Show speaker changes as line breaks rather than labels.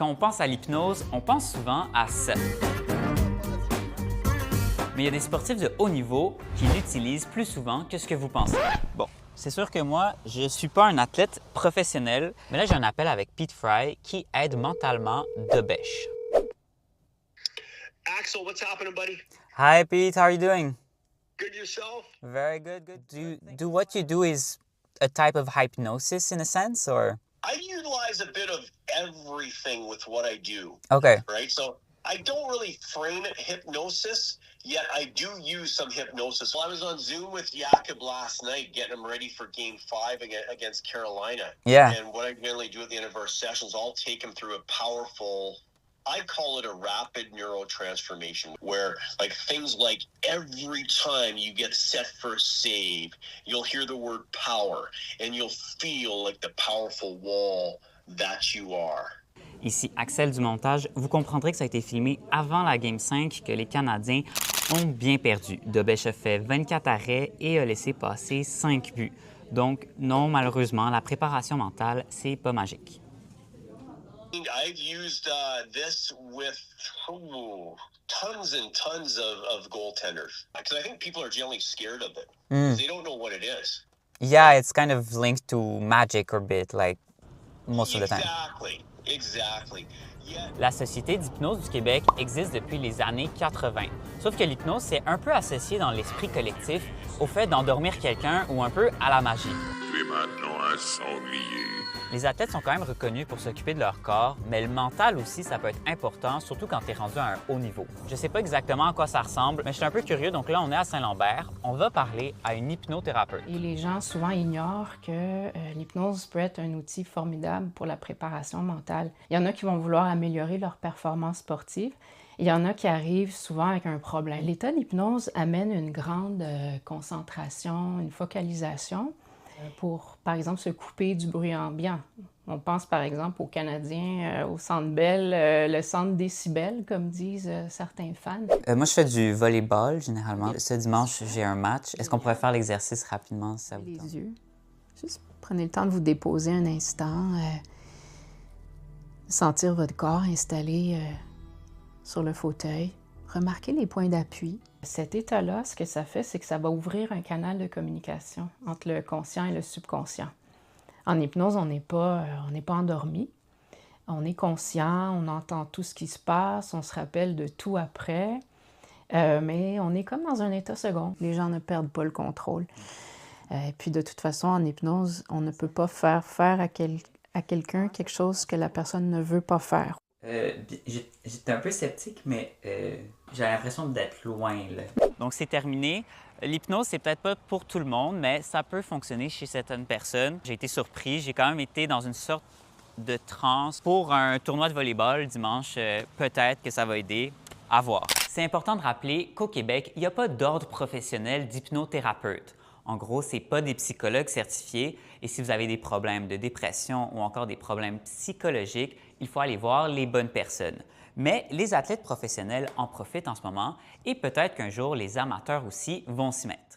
Quand on pense à l'hypnose, on pense souvent à ça. Mais il y a des sportifs de haut niveau qui l'utilisent plus souvent que ce que vous pensez. Bon, c'est sûr que moi, je ne suis pas un athlète professionnel, mais là, j'ai un appel avec Pete Fry qui aide mentalement de bêche.
Axel, what's happening, buddy?
Hi Pete, how are you doing?
Good yourself?
Very good, good. Do what you do is a type of hypnosis in a sense, or?
I utilize a bit of everything with what I do,
Okay.
right? So I don't really frame it hypnosis, yet I do use some hypnosis. Well, I was on Zoom with Jakob last night, getting him ready for Game 5 against Carolina.
Yeah.
And what I generally do at the end of our sessions, I'll take him through a powerful, I call it a rapid neurotransformation, where like things like every time you get set for a save, you'll hear the word power and you'll feel like the powerful wall that you are.
Ici Axel du montage. Vous comprendrez que ça a été filmé avant la Game 5 que les Canadiens ont bien perdu. Dobech a fait 24 arrêts et a laissé passer 5 buts. Donc non, malheureusement, la préparation mentale, c'est pas magique.
I've used this with tons and tons of goaltenders because I think people are generally scared of it. They don't know what it is.
Yeah, it's kind of linked to magic or bit, like most of the time.
Exactly. Yeah.
La Société d'hypnose du Québec existe depuis les années 80. Sauf que l'hypnose, c'est un peu associé dans l'esprit collectif au fait d'endormir quelqu'un ou un peu à la magie.
Tu es maintenant un sanglier.
Les athlètes sont quand même reconnus pour s'occuper de leur corps, mais le mental aussi, ça peut être important, surtout quand tu es rendu à un haut niveau. Je sais pas exactement à quoi ça ressemble, mais je suis un peu curieux, donc là, on est à Saint-Lambert. On va parler à une hypnothérapeute.
Et les gens souvent ignorent que l'hypnose peut être un outil formidable pour la préparation mentale. Il y en a qui vont vouloir améliorer leur performance sportive. Il y en a qui arrivent souvent avec un problème. L'état d'hypnose amène une grande concentration, une focalisation pour, par exemple, se couper du bruit ambiant. On pense, par exemple, aux Canadiens, au Centre Bell, le centre décibel, comme disent certains fans.
Moi, je fais du volleyball, généralement. Ce dimanche, j'ai un match. Est-ce qu'on pourrait faire l'exercice rapidement, si ça vous tente?
Les yeux. Juste prenez le temps de vous déposer un instant, sentir votre corps installé sur le fauteuil. Remarquez les points d'appui. Cet état-là, ce que ça fait, c'est que ça va ouvrir un canal de communication entre le conscient et le subconscient. En hypnose, on n'est pas endormi. On est conscient, on entend tout ce qui se passe, on se rappelle de tout après, mais on est comme dans un état second. Les gens ne perdent pas le contrôle. Et puis de toute façon, en hypnose, on ne peut pas faire à quelqu'un quelque chose que la personne ne veut pas faire.
J'étais un peu sceptique, mais j'ai l'impression d'être loin, là. Donc, c'est terminé. L'hypnose, c'est peut-être pas pour tout le monde, mais ça peut fonctionner chez certaines personnes. J'ai été surpris. J'ai quand même été dans une sorte de transe pour un tournoi de volleyball dimanche. Peut-être que ça va aider. À voir. C'est important de rappeler qu'au Québec, il n'y a pas d'ordre professionnel d'hypnothérapeute. En gros, ce n'est pas des psychologues certifiés et si vous avez des problèmes de dépression ou encore des problèmes psychologiques, il faut aller voir les bonnes personnes. Mais les athlètes professionnels en profitent en ce moment et peut-être qu'un jour, les amateurs aussi vont s'y mettre.